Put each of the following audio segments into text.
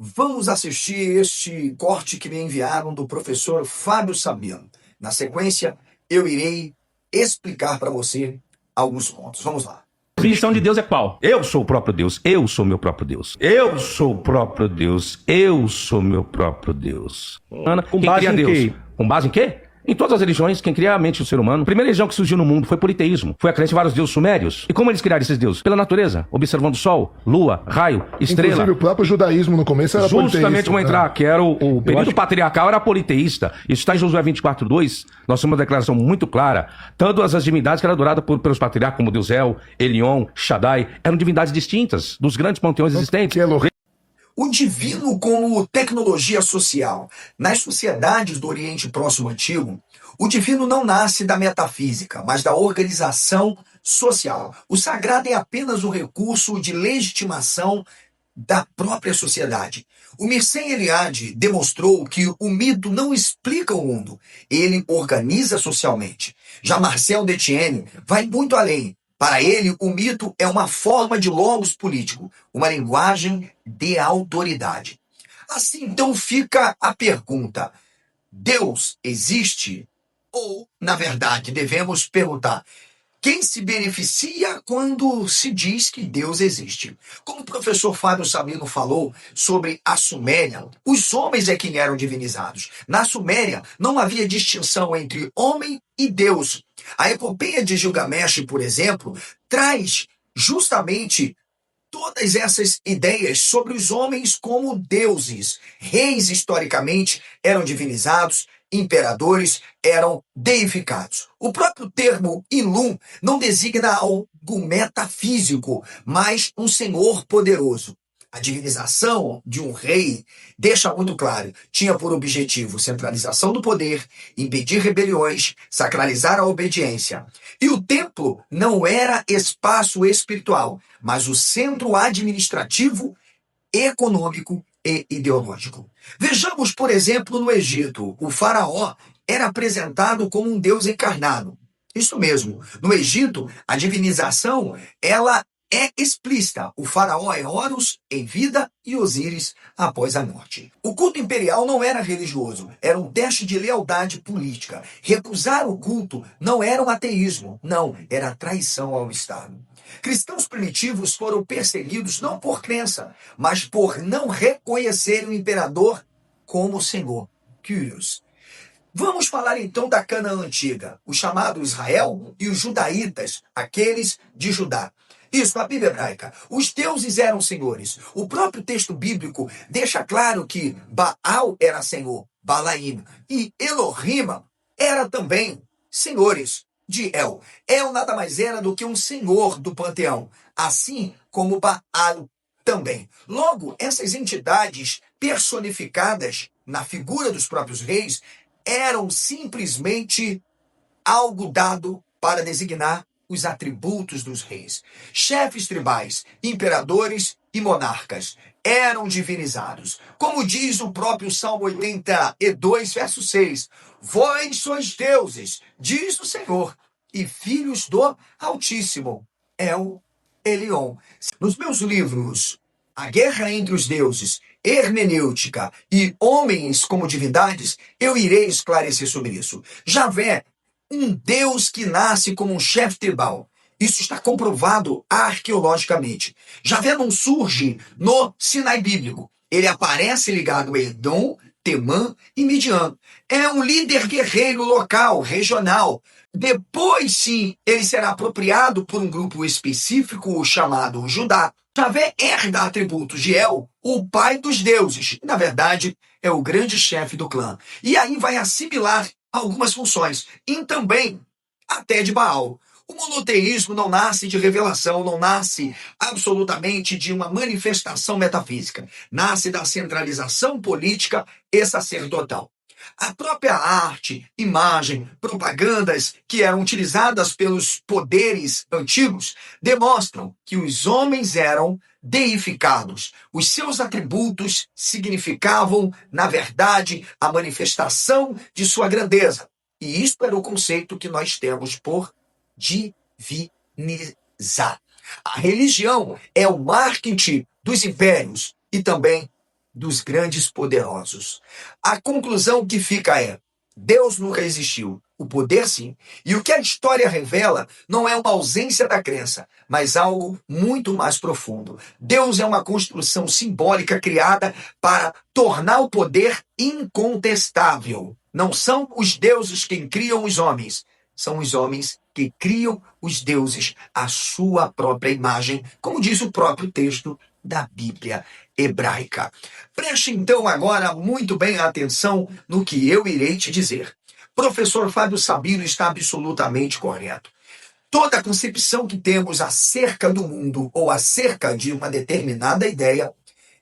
Vamos assistir este corte que me enviaram do professor Fábio Sabino. Na sequência, eu irei explicar para você alguns pontos. Vamos lá. A definição de Deus é qual? Eu sou o próprio Deus. Eu sou meu próprio Deus. Eu sou o próprio Deus. Eu sou meu próprio Deus. Com base em quê? Com base em quê? Em todas as religiões, quem cria a mente do ser humano, a primeira religião que surgiu no mundo foi o politeísmo. Foi a crença em vários deuses sumérios. E como eles criaram esses deuses? Pela natureza, observando sol, lua, raio, estrela. Inclusive o próprio judaísmo no começo era politeísta. Justamente vamos entrar, que era o período patriarcal era politeísta. Isso está em Josué 24:2. Nós temos uma declaração muito clara. Tanto as divindades que eram adoradas pelos patriarcas, como Deus El, Elion, Shaddai, eram divindades distintas dos grandes panteões existentes. O divino como tecnologia social. Nas sociedades do Oriente Próximo Antigo, o divino não nasce da metafísica, mas da organização social. O sagrado é apenas um recurso de legitimação da própria sociedade. O Mircea Eliade demonstrou que o mito não explica o mundo, ele organiza socialmente. Já Marcel Detienne vai muito além. Para ele, o mito é uma forma de logos político, uma linguagem de autoridade. Assim, então, fica a pergunta: Deus existe? Ou, na verdade, devemos perguntar: quem se beneficia quando se diz que Deus existe? Como o professor Fábio Sabino falou sobre a Suméria, os homens é quem eram divinizados. Na Suméria não havia distinção entre homem e Deus. A epopeia de Gilgamesh, por exemplo, traz justamente todas essas ideias sobre os homens como deuses. Reis, historicamente, eram divinizados, imperadores eram deificados. O próprio termo Ilum não designa algo metafísico, mas um senhor poderoso. A divinização de um rei deixa muito claro, tinha por objetivo centralização do poder, impedir rebeliões, sacralizar a obediência. E o templo não era espaço espiritual, mas o centro administrativo, econômico e ideológico. Vejamos, por exemplo, no Egito, o faraó era apresentado como um deus encarnado. Isso mesmo, no Egito, a divinização, ela é explícita. O faraó é Horus em vida e Osíris após a morte. O culto imperial não era religioso, era um teste de lealdade política. Recusar o culto não era um ateísmo, não, era traição ao Estado. Cristãos primitivos foram perseguidos não por crença, mas por não reconhecerem o imperador como Senhor, Kyrios. Vamos falar então da Canaã antiga, o chamado Israel e os judaítas, aqueles de Judá. Isso, a Bíblia hebraica. Os deuses eram senhores. O próprio texto bíblico deixa claro que Baal era senhor, Balaim, e Elohim era também senhores de El. El nada mais era do que um senhor do panteão, assim como Baal também. Logo, essas entidades personificadas na figura dos próprios reis eram simplesmente algo dado para designar os atributos dos reis. Chefes tribais, imperadores e monarcas eram divinizados. Como diz o próprio Salmo 82, verso 6, vós sois deuses, diz o Senhor, e filhos do Altíssimo, El Elion. Nos meus livros, A Guerra entre os Deuses, Hermenêutica e Homens como Divindades, eu irei esclarecer sobre isso. Javé, um Deus que nasce como um chefe tribal. Isso está comprovado arqueologicamente. Javé não surge no Sinai bíblico. Ele aparece ligado a Edom, Temã e Midian. É um líder guerreiro local, regional. Depois, sim, ele será apropriado por um grupo específico chamado Judá. Javé herda atributos de El, o pai dos deuses. Na verdade, é o grande chefe do clã. E aí vai assimilar algumas funções, e também até de Baal. O monoteísmo não nasce de revelação, não nasce absolutamente de uma manifestação metafísica. Nasce da centralização política e sacerdotal. A própria arte, imagem, propagandas que eram utilizadas pelos poderes antigos demonstram que os homens eram deificados. Os seus atributos significavam, na verdade, a manifestação de sua grandeza. E isso era o conceito que nós temos por divinizar. A religião é o marketing dos impérios e também dos grandes poderosos. A conclusão que fica é: Deus nunca existiu. O poder, sim. E o que a história revela não é uma ausência da crença, mas algo muito mais profundo. Deus é uma construção simbólica criada para tornar o poder incontestável. Não são os deuses quem criam os homens, são os homens que criam os deuses à sua própria imagem, como diz o próprio texto da Bíblia hebraica. Preste então agora muito bem atenção no que eu irei te dizer. Professor Fábio Sabino está absolutamente correto. Toda a concepção que temos acerca do mundo ou acerca de uma determinada ideia,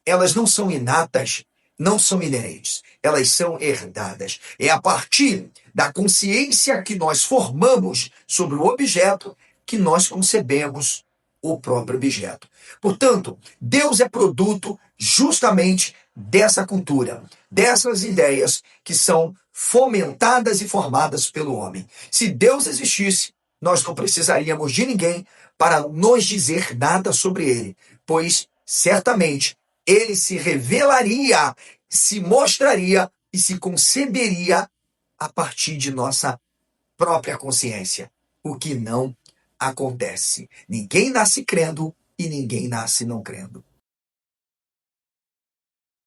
elas não são inatas, não são inerentes, elas são herdadas. É a partir da consciência que nós formamos sobre o objeto que nós concebemos o próprio objeto. Portanto, Deus é produto justamente dessa cultura, dessas ideias que são fomentadas e formadas pelo homem. Se Deus existisse, nós não precisaríamos de ninguém para nos dizer nada sobre ele, pois certamente ele se revelaria, se mostraria e se conceberia a partir de nossa própria consciência, o que não acontece. Ninguém nasce crendo e ninguém nasce não crendo.